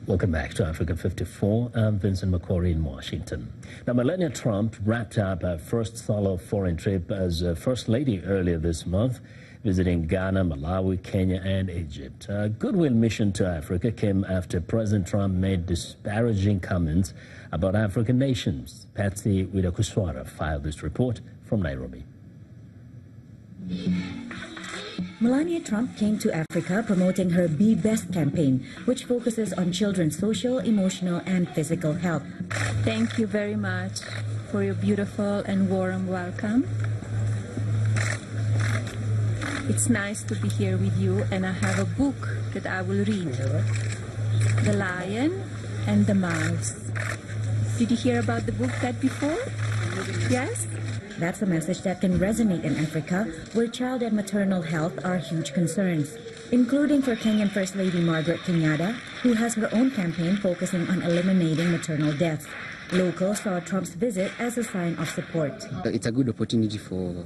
Welcome back to Africa 54. I'm Vincent McCory in Washington. Now, Melania Trump wrapped up her first solo foreign trip as First Lady earlier this month, visiting Ghana, Malawi, Kenya, and Egypt. A Goodwill mission to Africa came after President Trump made disparaging comments about African nations. Patsy Widakuswara filed this report from Nairobi. Melania Trump came to Africa promoting her Be Best campaign, which focuses on children's social, emotional, and physical health. Thank you very much for your beautiful and warm welcome. It's nice to be here with you, and I have a book that I will read. The Lion and the Mouse. Did you hear about the book that before? Yes? That's a message that can resonate in Africa, where child and maternal health are huge concerns, including for Kenyan First Lady Margaret Kenyatta, who has her own campaign focusing on eliminating maternal deaths. Locals saw Trump's visit as a sign of support. It's a good opportunity for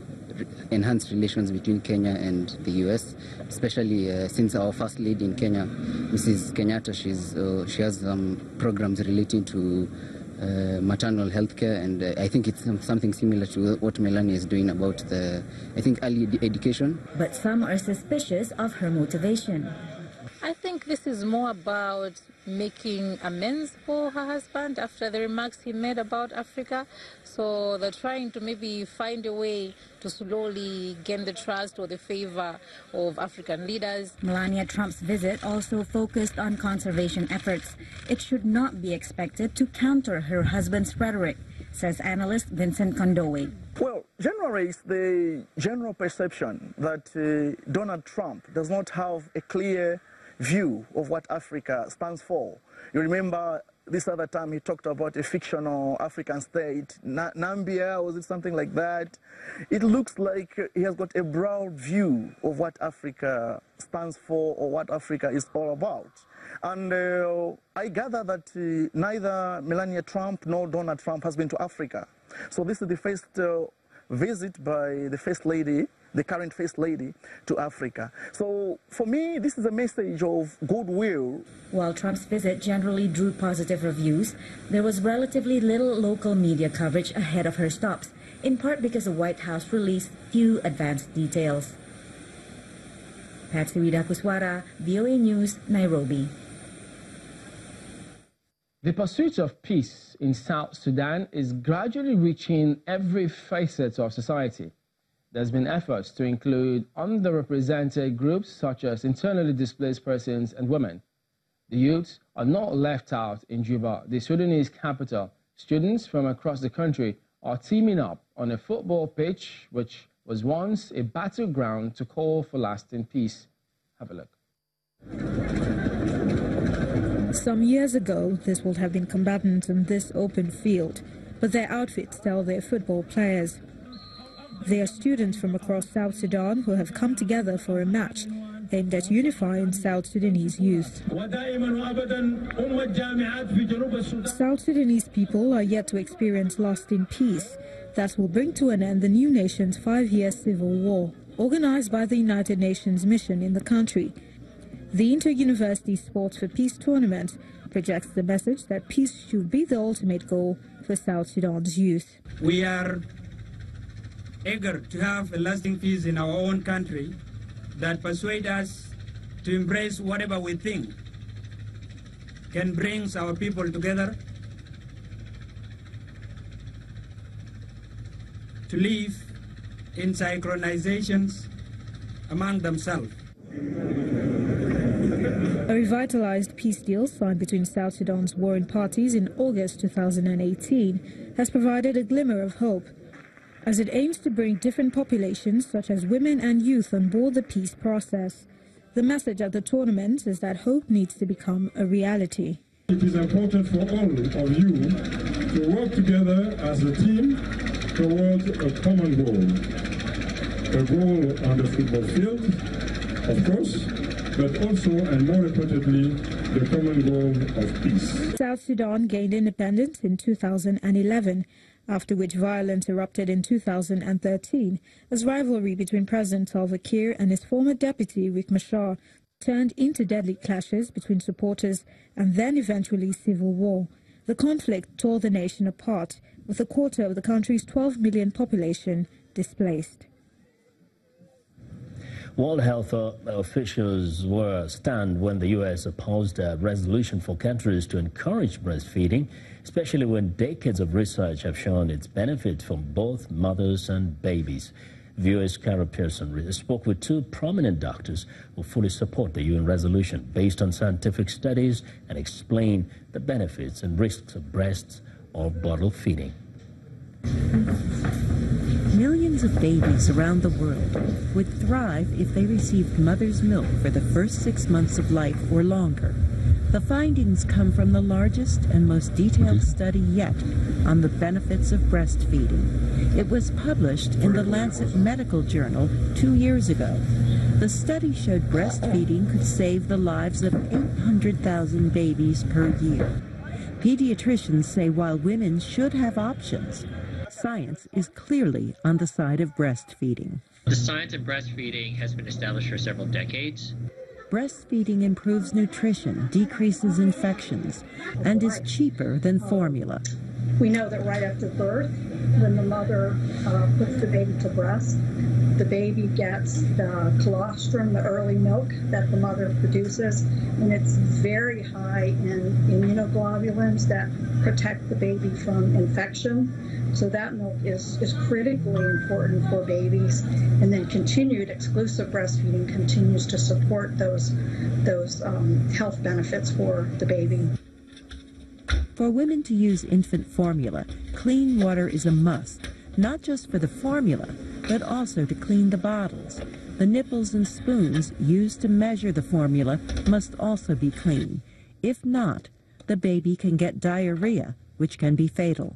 enhanced relations between Kenya and the U.S., especially since our First Lady in Kenya, Mrs. Kenyatta, she has programs relating to maternal health care, and I think it's something similar to what Melania is doing about early education. But some are suspicious of her motivation. I think this is more about making amends for her husband after the remarks he made about Africa. So they're trying to maybe find a way to slowly gain the trust or the favor of African leaders. Melania Trump's visit also focused on conservation efforts. It should not be expected to counter her husband's rhetoric, says analyst Vincent Kondowe. Well, generally, it's the general perception that Donald Trump does not have a clear view of what Africa stands for. You remember this other time he talked about a fictional African state, Nambia, was it something like that? It looks like he has got a broad view of what Africa stands for or what Africa is all about. And I gather that neither Melania Trump nor Donald Trump has been to Africa. So this is the first visit by the First Lady, the current First Lady, to Africa. So for me, this is a message of goodwill. While Trump's visit generally drew positive reviews, there was relatively little local media coverage ahead of her stops, in part because the White House released few advanced details. Patsy Widakuswara, VOA News, Nairobi. The pursuit of peace in South Sudan is gradually reaching every facet of society. There's been efforts to include underrepresented groups such as internally displaced persons and women. The youths are not left out in Juba, the Sudanese capital. Students from across the country are teaming up on a football pitch which was once a battleground to call for lasting peace. Have a look. Some years ago, this would have been combatants in this open field, but their outfits tell they're football players. They are students from across South Sudan who have come together for a match aimed at unifying South Sudanese youth. South Sudanese people are yet to experience lasting peace that will bring to an end the new nation's 5-year civil war, organized by the United Nations mission in the country. The Inter-University Sports for Peace tournament projects the message that peace should be the ultimate goal for South Sudan's youth. We are eager to have a lasting peace in our own country that persuade us to embrace whatever we think can bring our people together, to live in synchronizations among themselves. A revitalized peace deal signed between South Sudan's warring parties in August 2018 has provided a glimmer of hope, as it aims to bring different populations such as women and youth on board the peace process. The message at the tournament is that hope needs to become a reality. It is important for all of you to work together as a team towards a common goal. A goal on the football field, of course, but also and more importantly, the common goal of peace. South Sudan gained independence in 2011, after which violence erupted in 2013 as rivalry between President Salva Kiir and his former deputy Riek Machar turned into deadly clashes between supporters and then eventually civil war. The conflict tore the nation apart, with a quarter of the country's 12 million population displaced. World Health officials were stunned when the U.S. opposed a resolution for countries to encourage breastfeeding, especially when decades of research have shown its benefits for both mothers and babies. VOA's Carol Pearson spoke with two prominent doctors who fully support the UN resolution based on scientific studies and explain the benefits and risks of breast or bottle feeding. Millions of babies around the world would thrive if they received mother's milk for the first 6 months of life or longer. The findings come from the largest and most detailed study yet on the benefits of breastfeeding. It was published in the Lancet Medical Journal 2 years ago. The study showed breastfeeding could save the lives of 800,000 babies per year. Pediatricians say while women should have options, science is clearly on the side of breastfeeding. The science of breastfeeding has been established for several decades. Breastfeeding improves nutrition, decreases infections, and is cheaper than formula. We know that right after birth, when the mother puts the baby to breast, the baby gets the colostrum, the early milk that the mother produces, and it's very high in immunoglobulins that protect the baby from infection. So that milk is critically important for babies, and then continued exclusive breastfeeding continues to support those health benefits for the baby. For women to use infant formula, clean water is a must, not just for the formula, but also to clean the bottles. The nipples and spoons used to measure the formula must also be clean. If not, the baby can get diarrhea, which can be fatal.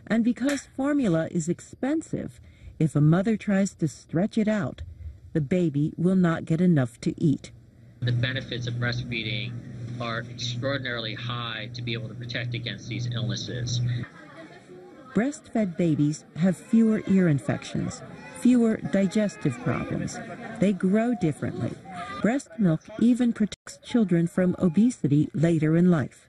And because formula is expensive, if a mother tries to stretch it out, the baby will not get enough to eat. The benefits of breastfeeding are extraordinarily high to be able to protect against these illnesses. Breastfed babies have fewer ear infections, fewer digestive problems. They grow differently. Breast milk even protects children from obesity later in life.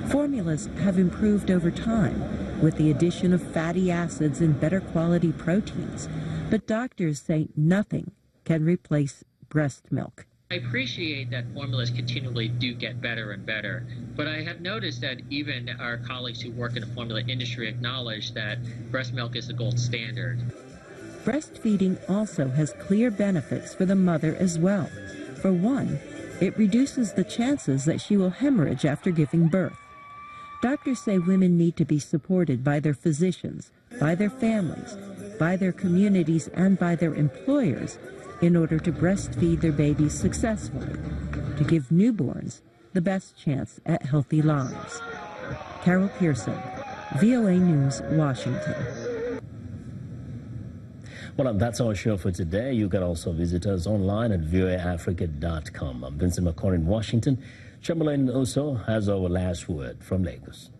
Formulas have improved over time with the addition of fatty acids and better quality proteins, but doctors say nothing can replace breast milk. I appreciate that formulas continually do get better and better, but I have noticed that even our colleagues who work in the formula industry acknowledge that breast milk is the gold standard. Breastfeeding also has clear benefits for the mother as well. For one, it reduces the chances that she will hemorrhage after giving birth. Doctors say women need to be supported by their physicians, by their families, by their communities, and by their employers in order to breastfeed their babies successfully, to give newborns the best chance at healthy lives. Carol Pearson, VOA News, Washington. Well, that's our show for today. You can also visit us online at voaafrica.com. I'm Vincent McCoy in Washington. Chamberlain also has our last word from Lagos.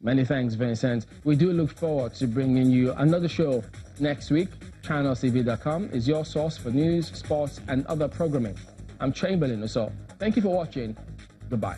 Many thanks, Vincent. We do look forward to bringing you another show next week. ChannelTV.com is your source for news, sports, and other programming. I'm Chamberlain Oso. Thank you for watching. Goodbye.